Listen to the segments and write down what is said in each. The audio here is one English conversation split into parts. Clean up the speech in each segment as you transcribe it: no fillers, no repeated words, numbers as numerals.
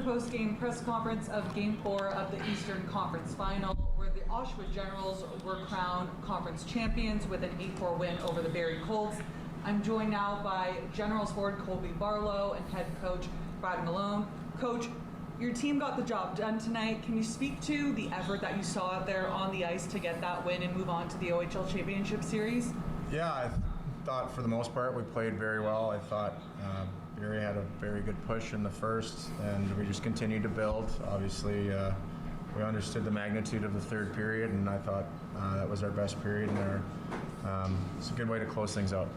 post-game press conference of Game 4 of the Eastern Conference Final, where the Oshawa Generals were crowned conference champions with an 8-4 win over the Barrie Colts. I'm joined now by Generals forward Colby Barlow and head coach Brad Malone. Coach, your team got the job done tonight. Can you speak to the effort that you saw out there on the ice to get that win and move on to the OHL Championship Series? Yeah, I thought for the most part we played very well. I thought Barrie had a very good push in the first, and we just continued to build. Obviously, we understood the magnitude of the third period, and I thought that was our best period, and it's a good way to close things out.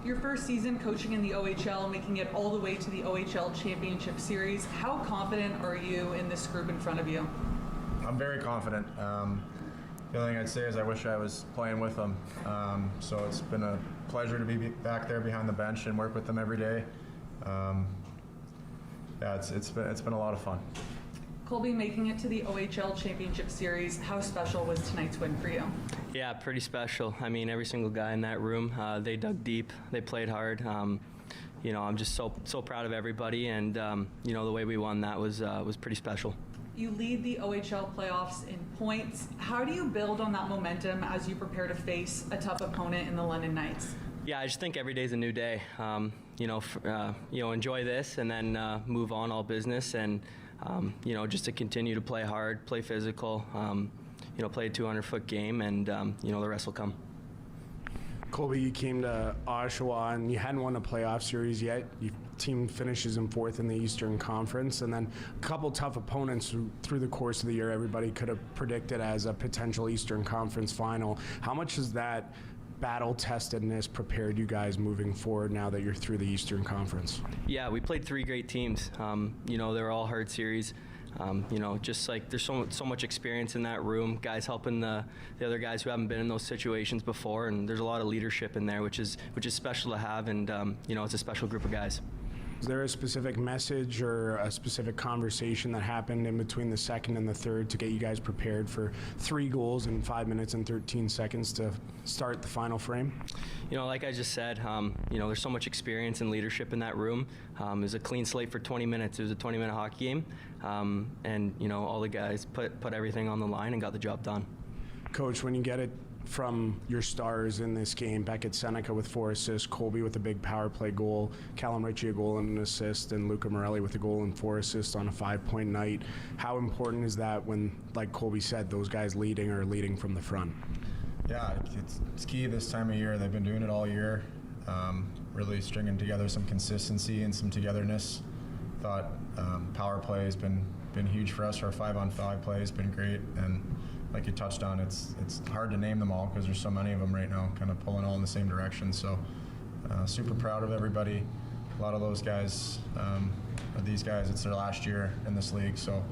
Your first season coaching in the OHL, making it all the way to the OHL Championship Series. How confident are you in this group in front of you? I'm very confident. The only thing I'd say is I wish I was playing with them. So it's been a pleasure to be back there behind the bench and work with them every day. It's been a lot of fun. Colby, making it to the OHL Championship Series, how special was tonight's win for you? Yeah, pretty special. I mean, every single guy in that room, they dug deep, they played hard. I'm just so proud of everybody, and the way we won that was pretty special. You lead the OHL playoffs in points. How do you build on that momentum as you prepare to face a tough opponent in the London Knights? Yeah, I just think every day's a new day. Enjoy this and then move on all business, and just to continue to play hard, play physical, play a 200-foot game, and the rest will come. Colby, you came to Oshawa and you hadn't won a playoff series yet. Your team finishes in fourth in the Eastern Conference, and then a couple tough opponents through the course of the year everybody could have predicted as a potential Eastern Conference final. How much has that battle-testedness prepared you guys moving forward now that you're through the Eastern Conference? Yeah, we played 3 great teams. They're all hard series. Just like there's so much experience in that room, guys helping the other guys who haven't been in those situations before, and there's a lot of leadership in there, which is special to have, and it's a special group of guys. Is there a specific message or a specific conversation that happened in between the second and the third to get you guys prepared for 3 goals in 5 minutes and 13 seconds to start the final frame? Like I just said, there's so much experience and leadership in that room. It was a clean slate for 20 minutes. It was a 20-minute hockey game, and all the guys put everything on the line and got the job done. Coach, when you get it from your stars in this game, Beckett Seneca with 4 assists, Colby with a big power play goal, Callum Ritchie a goal and an assist, and Luca Morelli with a goal and 4 assists on a 5-point night. How important is that when, like Colby said, those guys leading from the front? Yeah, it's key this time of year. They've been doing it all year, really stringing together some consistency and some togetherness. Thought power play has been huge for us. Our 5-on-5 play has been great, and like you touched on, it's hard to name them all because there's so many of them right now, kind of pulling all in the same direction. So super proud of everybody. A lot of those guys, or these guys, it's their last year in this league. So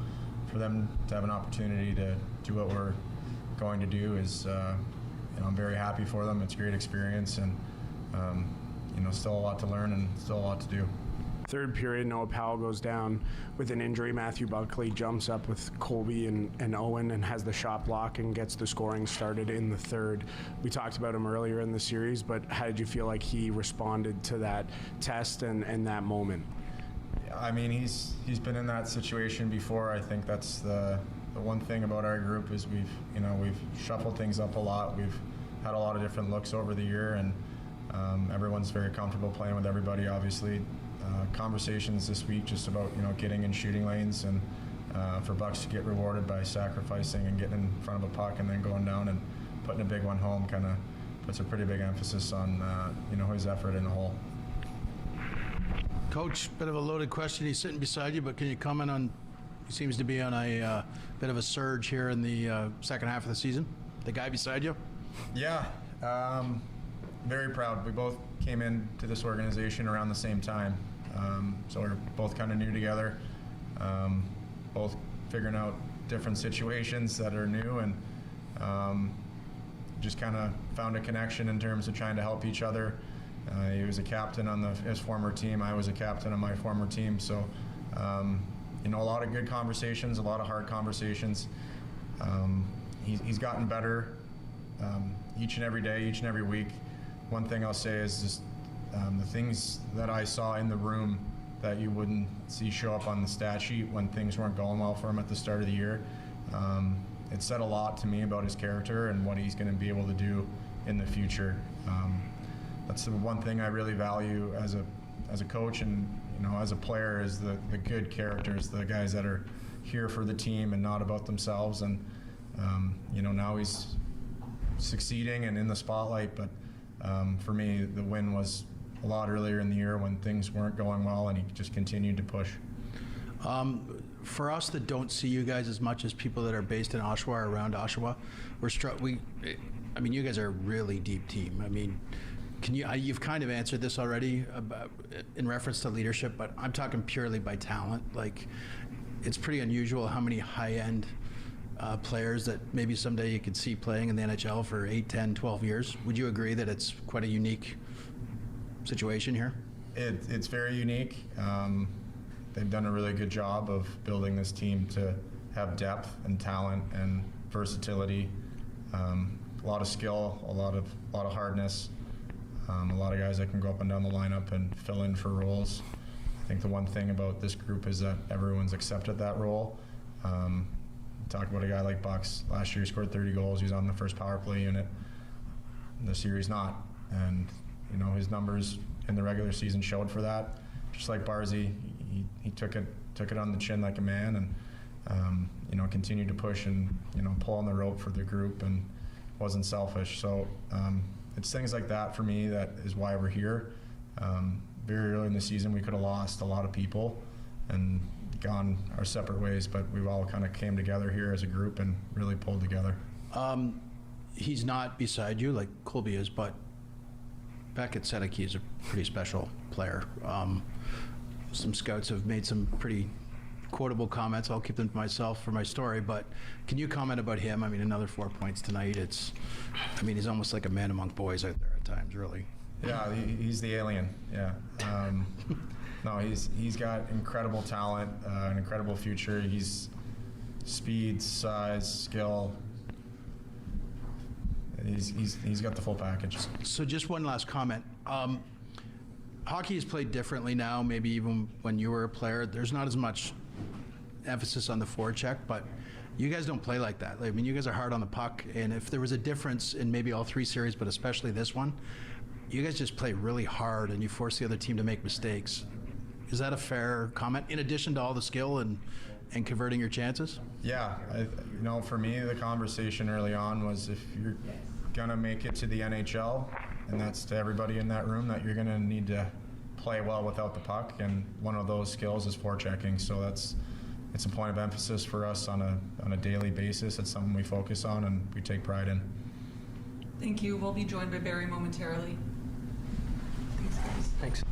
for them to have an opportunity to do what we're going to do is, I'm very happy for them. It's a great experience, and still a lot to learn and still a lot to do. Third period, Noah Powell goes down with an injury. Matthew Buckley jumps up with Colby and Owen and has the shot block and gets the scoring started in the third. We talked about him earlier in the series, but how did you feel like he responded to that test and that moment? I mean, he's been in that situation before. I think that's the one thing about our group is we've shuffled things up a lot. We've had a lot of different looks over the year, and everyone's very comfortable playing with everybody, obviously. Conversations this week just about getting in shooting lanes, and for Bucks to get rewarded by sacrificing and getting in front of a puck and then going down and putting a big one home kind of puts a pretty big emphasis on his effort in the hole. Coach, bit of a loaded question. He's sitting beside you, but can you comment on? He seems to be on a bit of a surge here in the second half of the season. The guy beside you. Yeah, very proud. We both came into this organization around the same time. So we're both kind of new together, both figuring out different situations that are new, and just kind of found a connection in terms of trying to help each other. He was a captain on his former team. I was a captain on my former team. So, a lot of good conversations, a lot of hard conversations. He's gotten better each and every day, each and every week. One thing I'll say is just the things that I saw in the room that you wouldn't see show up on the stat sheet when things weren't going well for him at the start of the year. It said a lot to me about his character and what he's going to be able to do in the future. That's the one thing I really value as a coach and as a player is the good characters, the guys that are here for the team and not about themselves. And now he's succeeding and in the spotlight, but for me the win was a lot earlier in the year when things weren't going well, and he just continued to push. For us that don't see you guys as much as people that are based in Oshawa or around Oshawa, you guys are a really deep team. I mean, you've kind of answered this already about, in reference to leadership, but I'm talking purely by talent. Like, it's pretty unusual how many high-end players that maybe someday you could see playing in the NHL for 8, 10, 12 years. Would you agree that it's quite a unique situation here? It's very unique. They've done a really good job of building this team to have depth and talent and versatility, a lot of skill, a lot of hardness, a lot of guys that can go up and down the lineup and fill in for roles. I think the one thing about this group is that everyone's accepted that role. Talk about a guy like Bucks. Last year he scored 30 goals. He was on the first power play unit. This year he's not. And his numbers in the regular season showed for that. Just like Barzy, he took it on the chin like a man, and continued to push and pull on the rope for the group and wasn't selfish. So it's things like that for me that is why we're here. Very early in the season we could have lost a lot of people and gone our separate ways, but we've all kind of came together here as a group and really pulled together. He's not beside you like Colby is, but Beckett Sedecki is a pretty special player. Some scouts have made some pretty quotable comments. I'll keep them to myself for my story, but can you comment about him? I mean, another 4 points tonight. He's almost like a man among boys out there at times, really. Yeah, he's the alien. Yeah. No, he's got incredible talent, an incredible future. He's speed, size, skill. He's got the full package. So just one last comment. Hockey is played differently now, maybe even when you were a player. There's not as much emphasis on the forecheck, but you guys don't play like that. I mean, you guys are hard on the puck, and if there was a difference in maybe all 3 series, but especially this one, you guys just play really hard and you force the other team to make mistakes. Is that a fair comment, in addition to all the skill and converting your chances? Yeah, for me, the conversation early on was if you're gonna make it to the NHL, and that's to everybody in that room, that you're gonna need to play well without the puck, and one of those skills is forechecking. So it's a point of emphasis for us on a daily basis. It's something we focus on and we take pride in. Thank you. We'll be joined by Barry momentarily. Thanks, guys. Thanks.